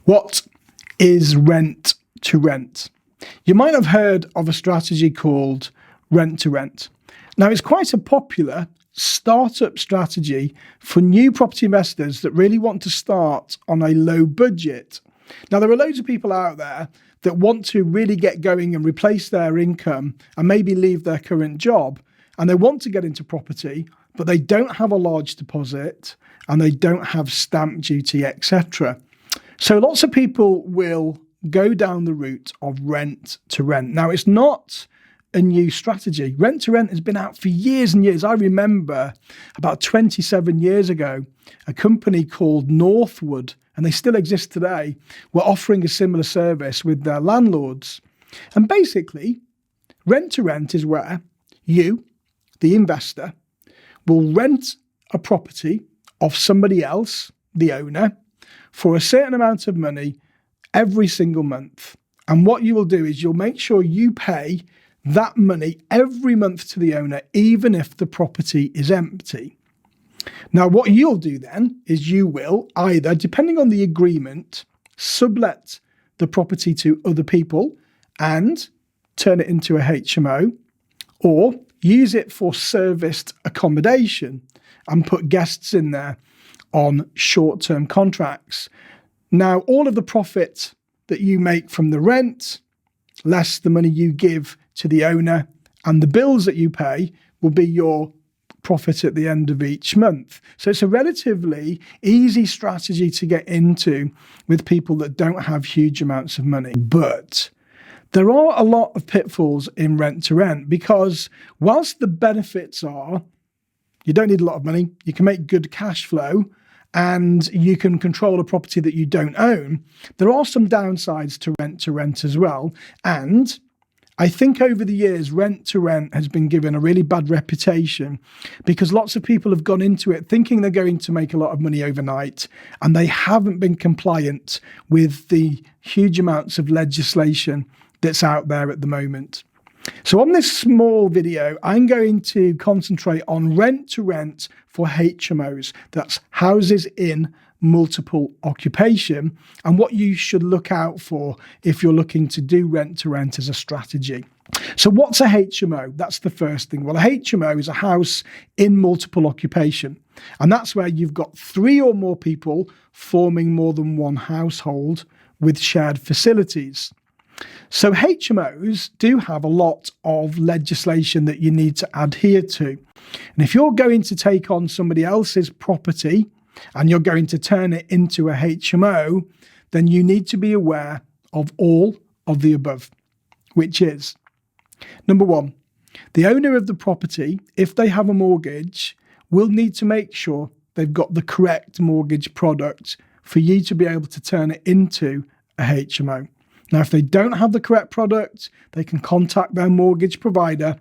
What is rent to rent? You might have heard of a strategy called rent to rent. Now, it's quite a popular startup strategy for new property investors that really want to start on a low budget. Now, there are loads of people out there that want to really get going and replace their income and maybe leave their current job, and they want to get into property, but they don't have a large deposit and they don't have stamp duty, etc. So lots of people will go down the route of rent to rent. Now, it's not a new strategy. Rent to rent has been out for years and years. I remember about 27 years ago, a company called Northwood, and they still exist today, were offering a similar service with their landlords. And basically, rent to rent is where you, the investor, will rent a property off somebody else, the owner, for a certain amount of money every single month. And what you will do is you'll make sure you pay that money every month to the owner, even if the property is empty. Now, what you'll do then is you will either, depending on the agreement, sublet the property to other people and turn it into a HMO, or use it for serviced accommodation and put guests in there on short-term contracts. Now, all of the profit that you make from the rent, less the money you give to the owner, and the bills that you pay will be your profit at the end of each month. So it's a relatively easy strategy to get into with people that don't have huge amounts of money. But there are a lot of pitfalls in rent to rent, because whilst the benefits are you don't need a lot of money, you can make good cash flow, and you can control a property that you don't own, there are some downsides to rent as well. And I think over the years, rent to rent has been given a really bad reputation because lots of people have gone into it thinking they're going to make a lot of money overnight, and they haven't been compliant with the huge amounts of legislation that's out there at the moment. So on this small video, I'm going to concentrate on rent to rent for HMOs. That's houses in multiple occupation, and what you should look out for if you're looking to do rent to rent as a strategy. So what's a HMO? That's the first thing. Well, a HMO is a house in multiple occupation, and that's where you've got 3 or more people forming more than one household with shared facilities. So HMOs do have a lot of legislation that you need to adhere to. And if you're going to take on somebody else's property and you're going to turn it into a HMO, then you need to be aware of all of the above, which is, number 1, the owner of the property, if they have a mortgage, will need to make sure they've got the correct mortgage product for you to be able to turn it into a HMO. Now, if they don't have the correct product, they can contact their mortgage provider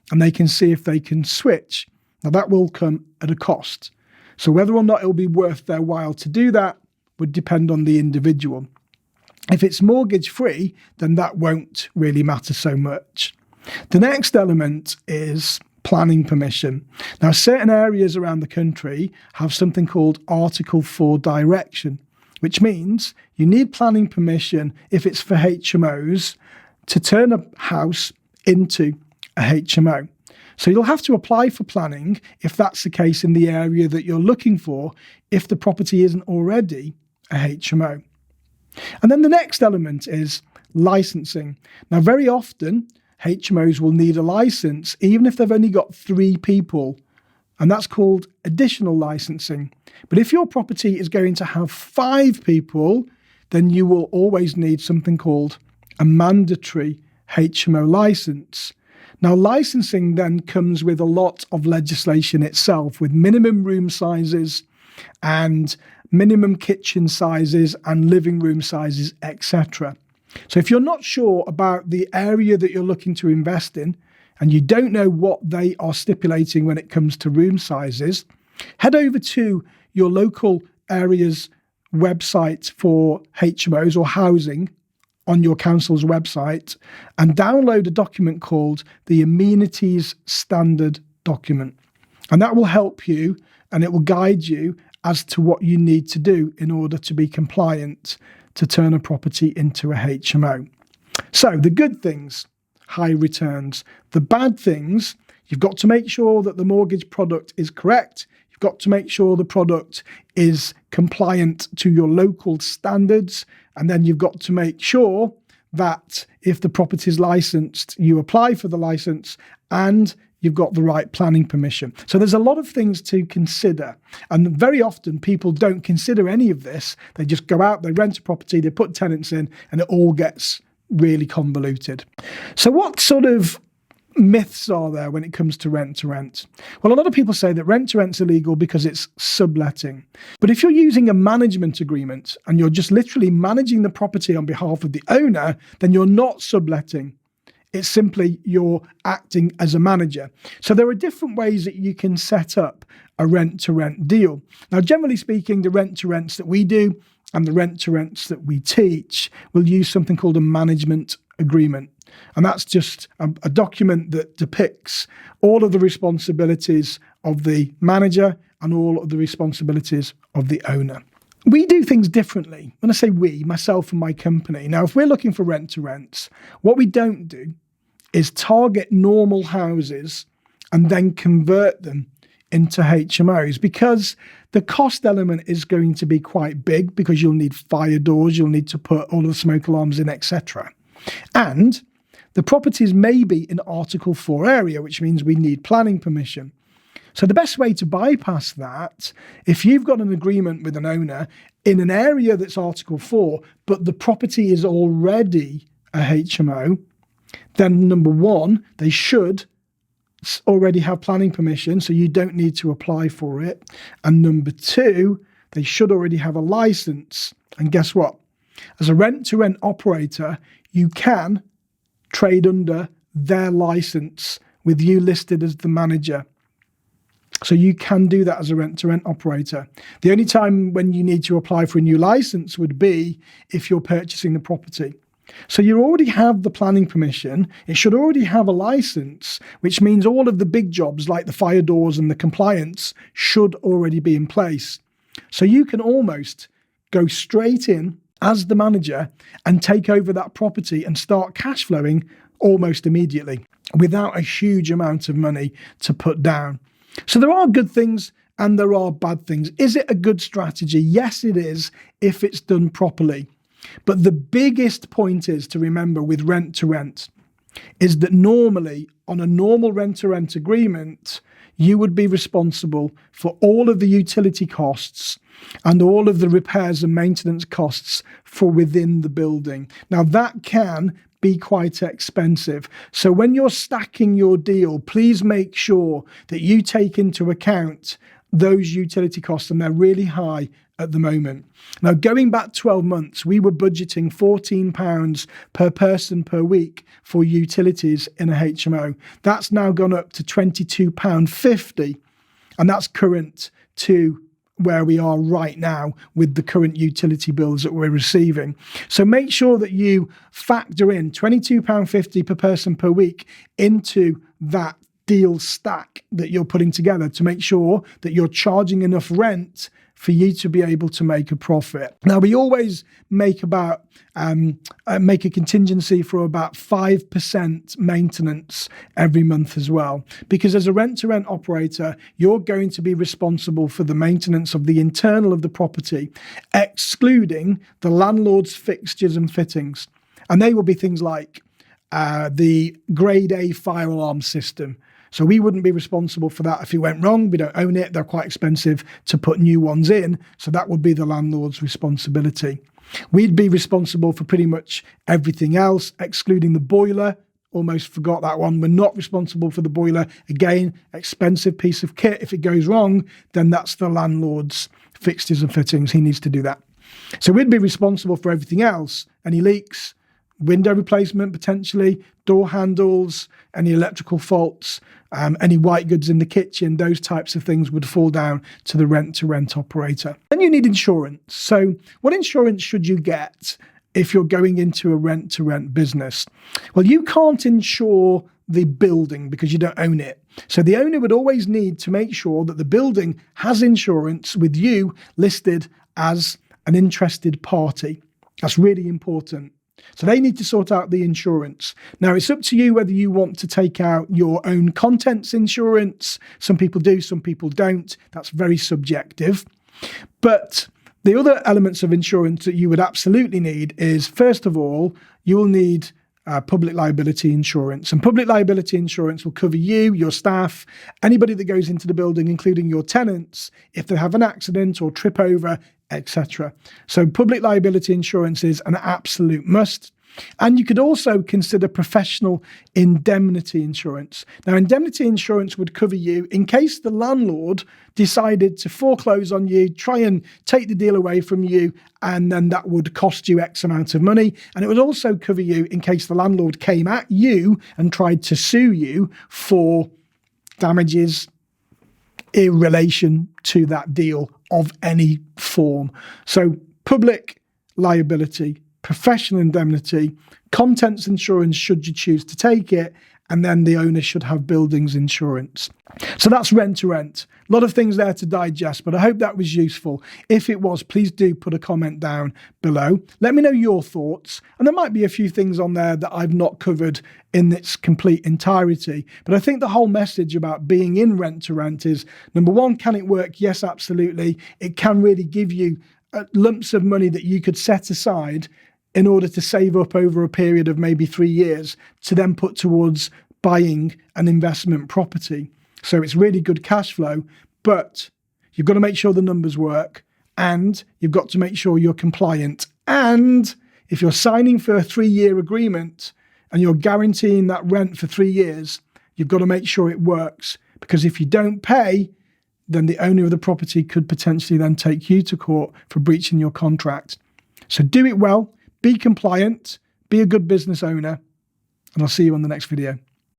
and they can see if they can switch. Now, that will come at a cost. So whether or not it will be worth their while to do that would depend on the individual. If it's mortgage free, then that won't really matter so much. The next element is planning permission. Now, certain areas around the country have something called Article 4 direction, which means you need planning permission if it's for HMOs to turn a house into a HMO. So you'll have to apply for planning if that's the case in the area that you're looking for, if the property isn't already a HMO. And then the next element is licensing. Now, very often HMOs will need a license even if they've only got 3 people, and that's called additional licensing. But if your property is going to have 5 people, then you will always need something called a mandatory HMO license. Now, licensing then comes with a lot of legislation itself, with minimum room sizes and minimum kitchen sizes and living room sizes, etc. So if you're not sure about the area that you're looking to invest in, and you don't know what they are stipulating when it comes to room sizes, head over to your local area's website for HMOs or housing on your council's website and download a document called the Amenities Standard document. And that will help you and it will guide you as to what you need to do in order to be compliant to turn a property into a HMO. So the good things, high returns. The bad things, you've got to make sure that the mortgage product is correct. You've got to make sure the product is compliant to your local standards. And then you've got to make sure that if the property is licensed, you apply for the license and you've got the right planning permission. So there's a lot of things to consider. And very often people don't consider any of this. They just go out, they rent a property, they put tenants in, and it all gets really convoluted. So what sort of myths are there when it comes to rent to rent? Well, a lot of people say that rent to rent's illegal because it's subletting. But if you're using a management agreement and you're just literally managing the property on behalf of the owner, then you're not subletting. It's simply you're acting as a manager. So there are different ways that you can set up a rent to rent deal. Now, generally speaking, the rent to rents that we do and the rent to rents that we teach will use something called a management agreement. And that's just a document that depicts all of the responsibilities of the manager and all of the responsibilities of the owner. We do things differently. When I say we, myself and my company. Now, if we're looking for rent to rents, what we don't do is target normal houses and then convert them into HMOs, because the cost element is going to be quite big, because you'll need fire doors, you'll need to put all of the smoke alarms in, etc. And the properties may be in Article 4 area, which means we need planning permission. So the best way to bypass that, if you've got an agreement with an owner in an area that's Article 4, but the property is already a HMO, then number one, they should already have planning permission, so you don't need to apply for it. And number two, they should already have a license. And guess what? As a rent-to-rent operator, you can trade under their license with you listed as the manager. So you can do that as a rent-to-rent operator. The only time when you need to apply for a new license would be if you're purchasing the property. So you already have the planning permission. It should already have a license, which means all of the big jobs like the fire doors and the compliance should already be in place. So you can almost go straight in as the manager and take over that property and start cash flowing almost immediately without a huge amount of money to put down. So there are good things and there are bad things. Is it a good strategy? Yes, it is, if it's done properly. But the biggest point is to remember with rent to rent is that normally on a normal rent to rent agreement, you would be responsible for all of the utility costs and all of the repairs and maintenance costs for within the building. Now that can be quite expensive. So when you're stacking your deal, please make sure that you take into account those utility costs, and they're really high at the moment. Now, going back 12 months, we were budgeting £14 per person per week for utilities in a HMO. That's now gone up to £22.50, and that's current to where we are right now with the current utility bills that we're receiving. So make sure that you factor in £22.50 per person per week into that deal stack that you're putting together to make sure that you're charging enough rent for you to be able to make a profit. Now, we always make a contingency for about 5% maintenance every month as well, because as a rent-to-rent operator, you're going to be responsible for the maintenance of the internal of the property, excluding the landlord's fixtures and fittings. And they will be things like the grade A fire alarm system. So we wouldn't be responsible for that if it went wrong. We don't own it. They're quite expensive to put new ones in. So that would be the landlord's responsibility. We'd be responsible for pretty much everything else, excluding the boiler. Almost forgot that one. We're not responsible for the boiler. Again, expensive piece of kit. If it goes wrong, then that's the landlord's fixtures and fittings. He needs to do that. So we'd be responsible for everything else. Any leaks, window replacement potentially, door handles, any electrical faults, any white goods in the kitchen, those types of things would fall down to the rent-to-rent operator. Then you need insurance. So what insurance should you get if you're going into a rent-to-rent business? Well, you can't insure the building because you don't own it. So the owner would always need to make sure that the building has insurance with you listed as an interested party. That's really important. So they need to sort out the insurance. Now, it's up to you whether you want to take out your own contents insurance. Some people do, some people don't. That's very subjective. But the other elements of insurance that you would absolutely need is, first of all, you will need public liability insurance. And public liability insurance will cover you, your staff, anybody that goes into the building, including your tenants, if they have an accident or trip over, etc. So public liability insurance is an absolute must. And you could also consider professional indemnity insurance. Now, indemnity insurance would cover you in case the landlord decided to foreclose on you, try and take the deal away from you, and then that would cost you X amount of money. And it would also cover you in case the landlord came at you and tried to sue you for damages in relation to that deal of any form. So public liability, professional indemnity, contents insurance should you choose to take it, and then the owner should have buildings insurance. So that's rent to rent. A lot of things there to digest, but I hope that was useful. If it was, please do put a comment down below. Let me know your thoughts, and there might be a few things on there that I've not covered in its complete entirety. But I think the whole message about being in rent to rent is, number one, can it work? Yes, absolutely. It can really give you lumps of money that you could set aside in order to save up over a period of maybe 3 years to then put towards buying an investment property. So it's really good cash flow, but you've got to make sure the numbers work, and you've got to make sure you're compliant. And if you're signing for a 3-year agreement and you're guaranteeing that rent for 3 years, you've got to make sure it works, because if you don't pay, then the owner of the property could potentially then take you to court for breaching your contract. So do it well. Be compliant, be a good business owner, and I'll see you on the next video.